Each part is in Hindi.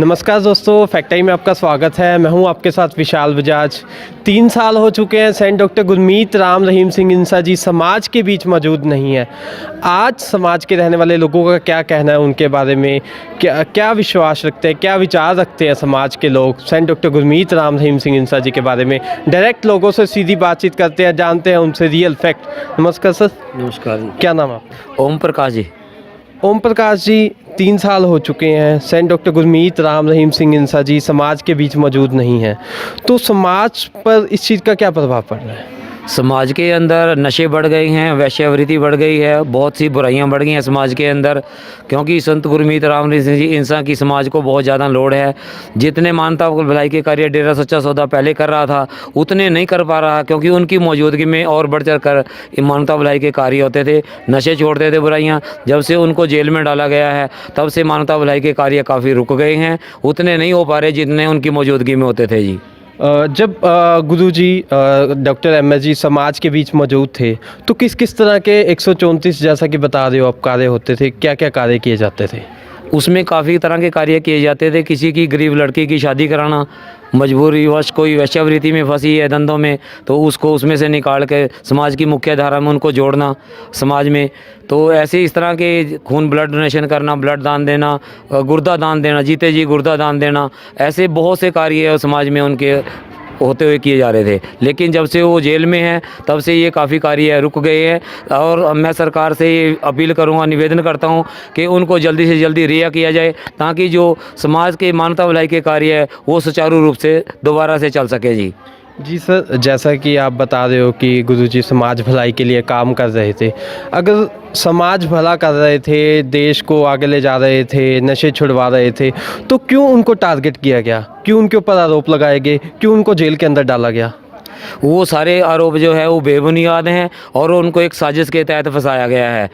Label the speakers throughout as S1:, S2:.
S1: नमस्कार दोस्तों, फैक्टाई में आपका स्वागत है। मैं हूं आपके साथ विशाल बजाज। 3 साल हो चुके हैं सेंट डॉक्टर गुरमीत राम रहीम सिंह इंसा जी समाज के बीच मौजूद नहीं है। आज समाज के रहने वाले लोगों का क्या कहना है उनके बारे में, क्या विश्वास रखते हैं, क्या विचार रखते हैं समाज के लोग सेंट डॉक्टर गुरमीत राम रहीम सिंह इंसा जी के बारे में। डायरेक्ट लोगों से सीधी बातचीत करते हैं, जानते हैं उनसे रियल फैक्ट। नमस्कार सर।
S2: नमस्कार जी।
S1: क्या नाम है आपका?
S2: ओम प्रकाश जी।
S1: ओम प्रकाश जी, 3 साल हो चुके हैं सेंट डॉक्टर गुरमीत राम रहीम सिंह इंसा जी समाज के बीच मौजूद नहीं है, तो समाज पर इस चीज़ का क्या प्रभाव पड़ रहा है?
S2: समाज के अंदर नशे बढ़ गए हैं, वैश्यावृत्ति बढ़ गई है, बहुत सी बुराइयां बढ़ गई हैं समाज के अंदर, क्योंकि संत गुरमीत राम रहीम सिंह जी इंसान की समाज को बहुत ज़्यादा लोड है। जितने मानवता भलाई के कार्य डेरा सच्चा सौदा पहले कर रहा था उतने नहीं कर पा रहा, क्योंकि उनकी मौजूदगी में और बढ़ चढ़ कर मानवता भलाई के कार्य होते थे। नशे छोड़ते थे बुराइयाँ। जब से उनको जेल में डाला गया है तब से मानवता भलाई के कार्य काफ़ी रुक गए हैं, उतने नहीं हो पा रहे जितने उनकी मौजूदगी में होते थे जी।
S1: जब गुरुजी डॉक्टर एमएस जी समाज के बीच मौजूद थे तो किस किस तरह के 134 जैसा कि बता रहे हो आप कार्य होते थे, क्या क्या कार्य किए जाते थे?
S2: उसमें काफ़ी तरह के कार्य किए जाते थे। किसी की गरीब लड़की की शादी कराना, मजबूरीवश कोई वैश्यावृत्ति में फंसी है धंधों में तो उसको उसमें से निकाल के समाज की मुख्य धारा में उनको जोड़ना समाज में। तो ऐसे इस तरह के खून ब्लड डोनेशन करना, ब्लड दान देना, गुर्दा दान देना, जीते जी गुर्दा दान देना, ऐसे बहुत से कार्य समाज में उनके होते हुए किए जा रहे थे। लेकिन जब से वो जेल में हैं तब से ये काफ़ी कार्य रुक गए हैं, और मैं सरकार से ये अपील करूँगा, निवेदन करता हूँ कि उनको जल्दी से जल्दी रिहा किया जाए, ताकि जो समाज के मानवता भलाई के कार्य है वो सुचारू रूप से दोबारा से चल सके जी।
S1: जी सर, जैसा कि आप बता रहे हो कि गुरुजी समाज भलाई के लिए काम कर रहे थे, अगर समाज भला कर रहे थे, देश को आगे ले जा रहे थे, नशे छुड़वा रहे थे, तो क्यों उनको टारगेट किया गया, क्यों उनके ऊपर आरोप लगाए गए, क्यों उनको जेल के अंदर डाला गया?
S2: वो सारे आरोप जो है वो बेबुनियाद हैं और उनको एक साजिश के तहत फंसाया गया है।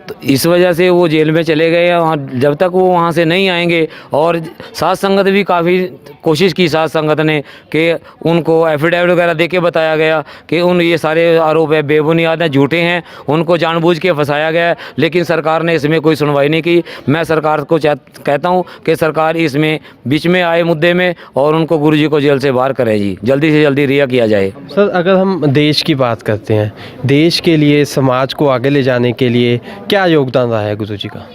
S2: तो इस वजह से वो जेल में चले गए हैं। जब तक वो वहाँ से नहीं आएंगे, और साथ संगत भी काफ़ी कोशिश की साथ संगत ने कि उनको एफिडेविट वगैरह दे के बताया गया कि ये सारे आरोप है बेबुनियाद हैं, झूठे हैं, उनको जानबूझ के फंसाया गया है, लेकिन सरकार ने इसमें कोई सुनवाई नहीं की। मैं सरकार को कहता हूँ कि सरकार इसमें बीच में आए मुद्दे में और उनको गुरुजी को जेल से बाहर करे जी, जल्दी से जल्दी रिहा किया जाए।
S1: सर, अगर हम देश की बात करते हैं, देश के लिए, समाज को आगे ले जाने के लिए क्या योगदान रहा है गुरुजी का?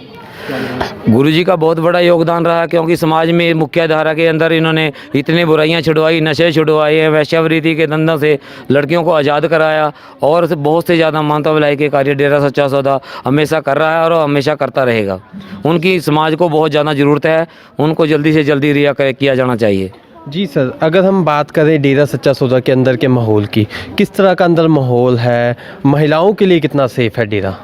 S2: गुरुजी का बहुत बड़ा योगदान रहा, क्योंकि समाज में मुख्य धारा के अंदर इन्होंने इतनी बुराइयां छुड़वाई, नशे छुड़वाए हैं, वैश्यावृत्ति के धंधों से लड़कियों को आज़ाद कराया, और बहुत से ज़्यादा मानवता भलाई के कार्य डेरा सच्चा सौदा हमेशा कर रहा है और हमेशा करता रहेगा। उनकी समाज को बहुत ज़्यादा ज़रूरत है, उनको जल्दी से जल्दी रिहा किया जाना चाहिए।
S1: जी सर, अगर हम बात करें डेरा सच्चा सौदा के अंदर के माहौल की, किस तरह का अंदर माहौल है, महिलाओं के लिए कितना सेफ़ है डेरा?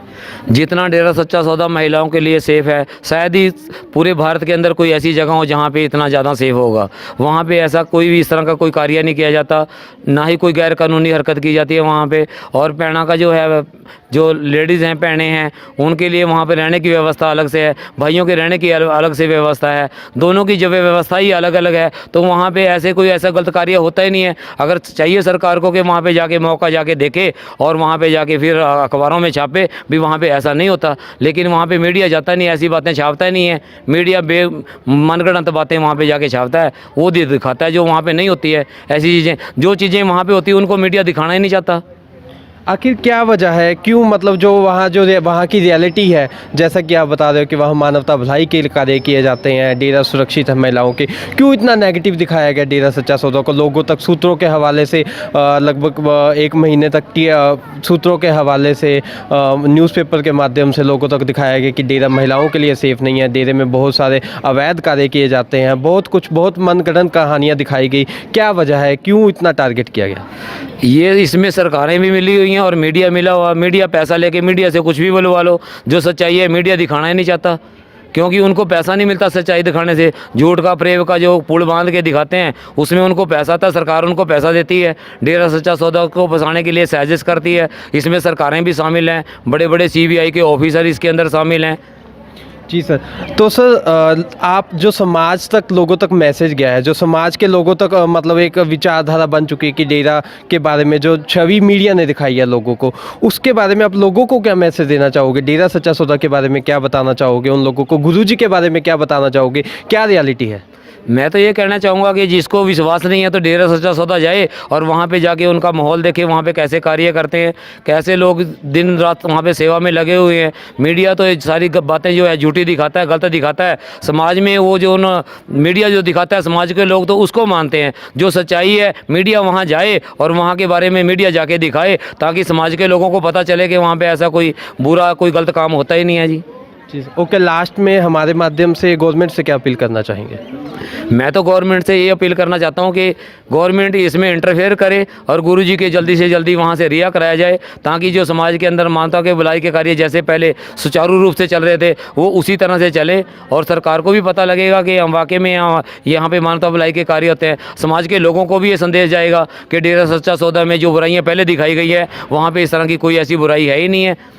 S2: जितना डेरा सच्चा सौदा महिलाओं के लिए सेफ़ है, शायद ही पूरे भारत के अंदर कोई ऐसी जगह हो जहाँ पे इतना ज़्यादा सेफ़ होगा। वहाँ पे ऐसा कोई भी इस तरह का कोई कार्य नहीं किया जाता, ना ही कोई गैर कानूनी हरकत की जाती है वहाँ पे। और पैणा का जो है, जो लेडीज़ हैं, पैणे हैं, उनके लिए वहाँ पे रहने की व्यवस्था अलग से है, भाइयों के रहने की अलग से व्यवस्था है, दोनों की जब व्यवस्था ही अलग अलग है, तो वहाँ पे ऐसे कोई ऐसा गलत कार्य होता ही नहीं है। अगर चाहिए सरकार को कि वहाँ पे जाके मौका जाके देखे और वहाँ पे जाके फिर अखबारों में छापे भी, वहाँ पे ऐसा नहीं होता। लेकिन वहाँ पे मीडिया जाता नहीं, ऐसी बातें छापता ही नहीं है। मीडिया मनगढ़ंत बातें वहाँ पे जाके छापता है, वो दिखाता है जो वहाँ पे नहीं होती है। ऐसी चीज़ें, जो चीज़ें वहाँ पे होती है उनको मीडिया दिखाना ही नहीं चाहता।
S1: आखिर क्या वजह है, क्यों, मतलब जो वहाँ की रियलिटी है, जैसा कि आप बता रहे हो कि वहाँ मानवता भलाई के कार्य किए जाते हैं, डेरा सुरक्षित है महिलाओं के, क्यों इतना नेगेटिव दिखाया गया डेरा सच्चा सौदा को लोगों तक? सूत्रों के हवाले से लगभग 1 महीने तक की सूत्रों के हवाले से न्यूज़पेपर के माध्यम से लोगों तक दिखाया गया कि डेरा महिलाओं के लिए सेफ़ नहीं है, डेरे में बहुत सारे अवैध कार्य किए जाते हैं, बहुत मनगढ़ंत कहानियाँ दिखाई गई। क्या वजह है, क्यों इतना टारगेट किया गया?
S2: ये इसमें सरकारें भी मिली हुई हैं और मीडिया मिला हुआ। मीडिया पैसा लेके मीडिया से कुछ भी बुलवा लो, जो सच्चाई है मीडिया दिखाना ही नहीं चाहता, क्योंकि उनको पैसा नहीं मिलता सच्चाई दिखाने से। झूठ का प्रेम का जो पुल बांध के दिखाते हैं उसमें उनको पैसा आता है, सरकार उनको पैसा देती है। डेरा सच्चा सौदा को फंसाने के लिए साजिश करती है, इसमें सरकारें भी शामिल हैं, बड़े बड़े CBI के ऑफिसर इसके अंदर शामिल हैं।
S1: जी सर। तो सर आप जो समाज तक लोगों तक मैसेज गया है, जो समाज के लोगों तक मतलब एक विचारधारा बन चुकी है कि डेरा के बारे में जो छवि मीडिया ने दिखाई है लोगों को, उसके बारे में आप लोगों को क्या मैसेज देना चाहोगे? डेरा सच्चा सौदा के बारे में क्या बताना चाहोगे उन लोगों को? गुरुजी के बारे में क्या बताना चाहोगे? क्या रियलिटी है?
S2: मैं तो ये कहना चाहूँगा कि जिसको विश्वास नहीं है तो डेरा सच्चा सौदा जाए और वहाँ पे जाके उनका माहौल देखे, वहाँ पे कैसे कार्य करते हैं, कैसे लोग दिन रात वहाँ पे सेवा में लगे हुए हैं। मीडिया तो ये सारी बातें जो है झूठी दिखाता है, गलत दिखाता है। समाज में वो जो न मीडिया जो दिखाता है, समाज के लोग तो उसको मानते हैं। जो सच्चाई है मीडिया वहाँ जाए और वहाँ के बारे में मीडिया जाके दिखाए, ताकि समाज के लोगों को पता चले कि वहाँ पर ऐसा कोई बुरा कोई गलत काम होता ही नहीं है जी।
S1: जी ओके, लास्ट में हमारे माध्यम से गवर्नमेंट से क्या अपील करना चाहेंगे?
S2: मैं तो गवर्नमेंट से ये अपील करना चाहता हूँ कि गवर्नमेंट इसमें इंटरफेयर करे और गुरुजी के जल्दी से जल्दी वहाँ से रिहा कराया जाए, ताकि जो समाज के अंदर मानवता के भलाई के कार्य जैसे पहले सुचारू रूप से चल रहे थे वो उसी तरह से चले। और सरकार को भी पता लगेगा कि हम वाकई में यहाँ पे मानवता भलाई के कार्य होते हैं। समाज के लोगों को भी ये संदेश जाएगा कि डेरा सच्चा सौदा में जो बुराइयाँ पहले दिखाई गई है वहाँ पर इस तरह की कोई ऐसी बुराई है ही नहीं है।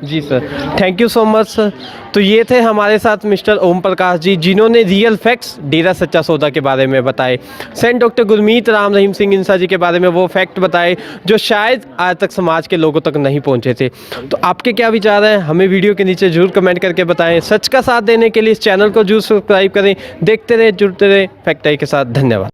S1: जी sir, thank you so much sir. तो ये थे हमारे साथ मिस्टर ओम प्रकाश जी, जिन्होंने रियल फैक्ट्स डेरा सच्चा सौदा के बारे में बताए। सेंट डॉक्टर गुरमीत राम रहीम सिंह इंसा जी के बारे में वो फैक्ट बताए जो शायद आज तक समाज के लोगों तक नहीं पहुंचे थे। तो आपके क्या विचार हैं, हमें वीडियो के नीचे जरूर कमेंट करके बताएं। सच का साथ देने के लिए इस चैनल को जरूर सब्सक्राइब करें। देखते रहे, जुड़ते रहे फैक्ट आई के साथ। धन्यवाद।